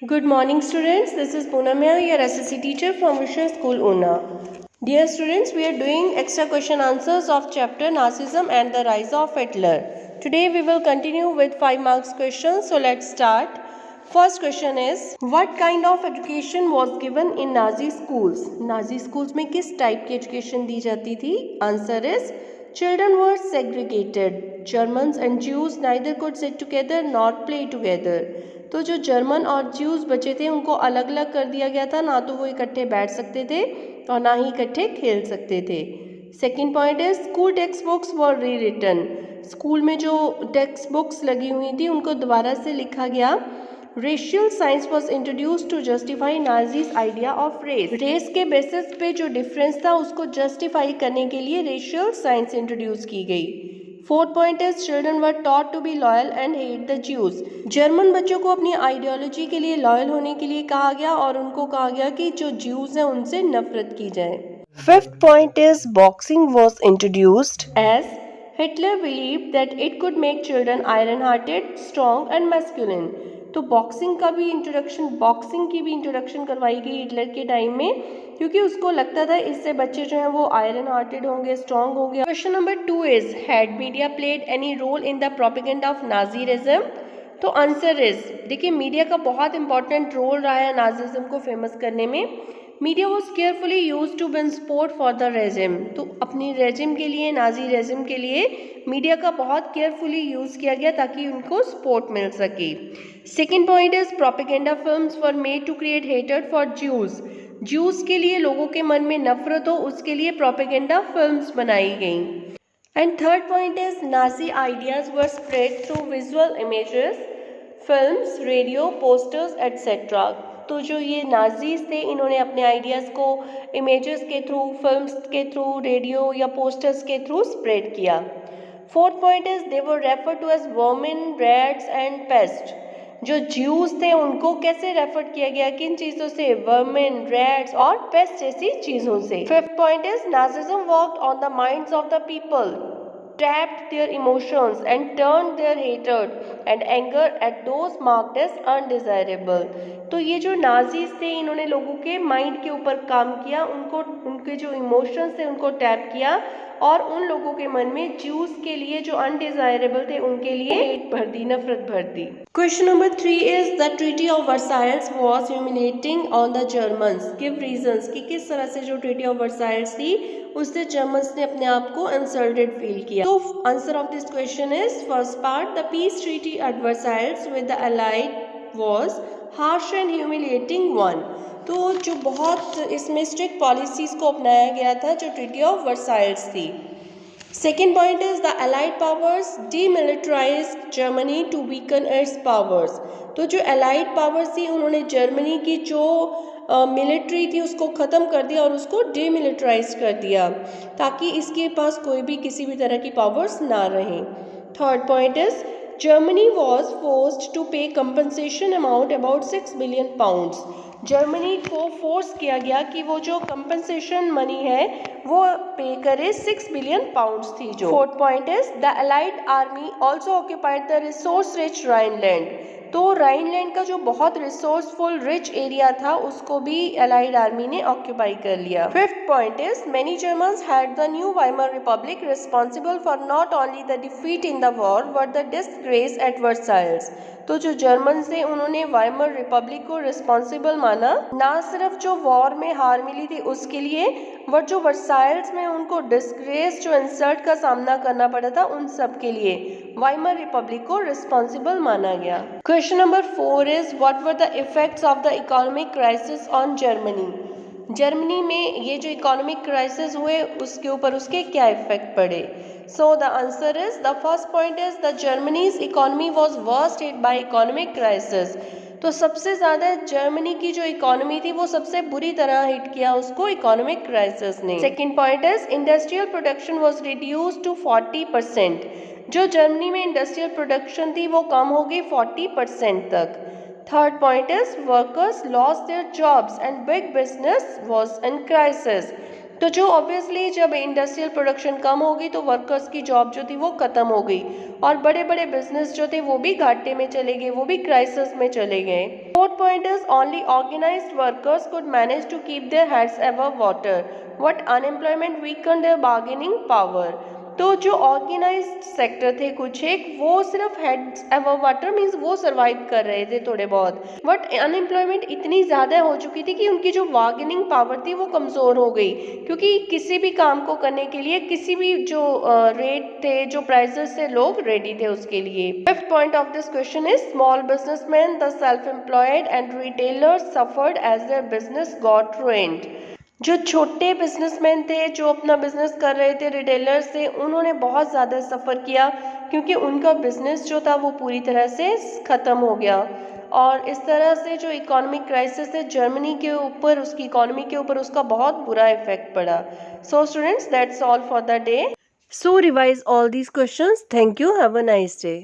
Good morning students, this is Poonamya, your SSC teacher from Vision School Una. Dear students, we are doing extra question answers of chapter Nazism and the Rise of Hitler. Today we will continue with 5 marks questions, so let's start. First question is, what kind of education was given in Nazi schools? Nazi schools में किस type की education दी जाती थी? Answer is, children were segregated. Germans and Jews neither could sit together nor play together. तो जो German और Jews बचे थे उनको अलग अलग कर दिया गया था, ना तो वो इकट्ठे बैठ सकते थे और ना ही इकट्ठे खेल सकते थे। सेकेंड पॉइंट है, स्कूल टेक्स्ट बुक्स वर री रिटन। स्कूल में जो टेक्स्ट बुक्स लगी हुई थी उनको दोबारा से लिखा गया। Racial science was introduce to justify Nazis idea of race. Race के बेसिस पे जो डिफरेंस था उसको जस्टिफाई करने के लिए रेशियल साइंस इंट्रोड्यूस की गई। Fourth point is, children were taught to be loyal and hate the Jews. German बच्चों को अपनी आइडियोलॉजी के लिए लॉयल होने के लिए कहा गया और उनको कहा गया कि जो ज्यूज हैं उनसे नफरत की जाए। Fifth point is, boxing was introduced as Hitler believed that it could make children iron hearted, strong and masculine. तो बॉक्सिंग की भी इंट्रोडक्शन करवाई गई हिटलर के टाइम में, क्योंकि उसको लगता था इससे बच्चे जो हैं वो आयरन हार्टेड होंगे, स्ट्रॉन्ग होंगे। Question number 2 is, had media played any role in the propaganda of Nazism? तो आंसर इज, देखिए मीडिया का बहुत इंपॉर्टेंट रोल रहा है नाजिज्म को फेमस करने में। Media was carefully use to win support for the regime. तो अपनी रेजिम के लिए, नाजी रेजिम के लिए मीडिया का बहुत केयरफुली यूज किया गया ताकि उनको सपोर्ट मिल सके। Second point is, propaganda films were made to create हेटेड फॉर ज्यूज। ज्यूज के लिए लोगों के मन में नफरत हो उसके लिए प्रोपेगेंडा फिल्म्स बनाई गई। And third point is, Nazi ideas were spread through visual images, films, radio, posters etcetera. तो जो ये नाजीज थे इन्होंने अपने आइडियाज़ को इमेजेस के थ्रू, फिल्म्स के थ्रू, रेडियो या पोस्टर्स के थ्रू स्प्रेड किया। Fourth point is, they were refer to as vermin, rats and pest. जो ज्यूज थे उनको कैसे रेफर किया गया, किन चीज़ों से? वर्मिन, रैट्स और पेस्ट जैसी चीज़ों से। Fifth point is, Nazism worked on the minds of the people, tapped their emotions and turned their hatred and anger at those marked as undesirable। तो ये जो नाजीज थे इन्होंने लोगों के माइंड के ऊपर काम किया, उनके जो इमोशंस थे उनको टैप किया और उन लोगों के मन में ज्यूज के लिए जो अनडिजायरेबल थे उनके लिए हेट भर दी, नफरत भर दी। Question number 3 is, the treaty of Versailles was humiliating on the Germans, give reasons. कि किस तरह से जो ट्रीटी ऑफ वर्साइल्स थी उससे जर्मन्स ने अपने आप को इंसल्टेड फील किया। तो answer of this question is, first part, the peace treaty at Versailles with the allied was harsh and humiliating one. तो जो बहुत इसमें स्ट्रिक्ट पॉलिसीज को अपनाया गया था जो ट्रीटी ऑफ वर्साइल्स थी। Second point is, the allied powers demilitarized Germany to weaken its powers. तो जो अलाइड पावर्स थी उन्होंने जर्मनी की जो मिलिट्री थी उसको ख़त्म कर दिया और उसको डीमिलिटराइज कर दिया ताकि इसके पास कोई भी किसी भी तरह की पावर्स ना रहें। Third point is, Germany was forced to pay compensation amount about 6 billion pounds. Germany को फोर्स किया गया कि वो जो कंपनसेशन मनी है वो पे करे, 6 बिलियन पाउंड्स थी जो। Fourth point is, the allied army also occupied the resource rich Rhineland. तो राइनलैंड का जो बहुत रिसोर्सफुल रिच एरिया था उसको भी अलाइड आर्मी ने ऑक्यूपाई कर लिया। Fifth point is, many Germans had the new Weimar Republic responsible for not only the defeat in the war but the disgrace at Versailles. तो जो जर्मन्स थे उन्होंने वाइमर रिपब्लिक को रिस्पॉन्सिबल माना, ना सिर्फ जो वॉर में हार मिली थी उसके लिए बट जो वर्साइल्स में उनको डिस्ग्रेस, जो इंसल्ट का सामना करना पड़ा था उन सब के लिए वाइमर रिपब्लिक को रिस्पॉन्सिबल माना गया। Question number 4 is, what were the effects of the economic crisis on Germany? Germany में ये जो इकोनॉमिक क्राइसिस हुए उसके ऊपर उसके क्या इफेक्ट पड़े? So the answer is, the first point is, the Germany's economy was worst hit by economic crisis. तो सबसे ज़्यादा जर्मनी की जो इकोनॉमी थी वो सबसे बुरी तरह हिट किया उसको इकोनॉमिक क्राइसिस ने। Second point is, industrial production was reduced to 40%। जो जर्मनी में इंडस्ट्रियल प्रोडक्शन थी वो कम हो गई 40% तक। Third point is, workers lost their jobs and big business was in crisis. तो जो ऑब्वियसली जब इंडस्ट्रियल प्रोडक्शन कम होगी तो वर्कर्स की जॉब जो थी वो खत्म हो गई और बड़े बड़े बिजनेस जो थे वो भी घाटे में चले गए, वो भी क्राइसिस में चले गए। Fourth point is only organized workers could manage to keep their heads above water. What unemployment weakened their bargaining power. तो जो ऑर्गेनाइज्ड सेक्टर थे कुछ एक, वो सिर्फ हेड्स अबव वाटर मीन्स वो सर्वाइव कर रहे थे थोड़े बहुत, बट अनएम्प्लॉयमेंट इतनी ज़्यादा हो चुकी थी कि उनकी जो बार्गेनिंग पावर थी वो कमज़ोर हो गई, क्योंकि किसी भी काम को करने के लिए किसी भी जो रेट थे, जो प्राइसेस थे, लोग रेडी थे उसके लिए। Fifth point of this question is small businessman, the self employed and retailers suffered as their business got ruined. जो छोटे बिजनेसमैन थे, जो अपना बिजनेस कर रहे थे, रिटेलर्स थे, उन्होंने बहुत ज़्यादा सफ़र किया क्योंकि उनका बिजनेस जो था वो पूरी तरह से ख़त्म हो गया। और इस तरह से जो इकोनॉमिक क्राइसिस है जर्मनी के ऊपर, उसकी इकोनॉमी के ऊपर उसका बहुत बुरा इफेक्ट पड़ा। So students, that's all for the day. So revise all these questions. Thank you. Have a nice day.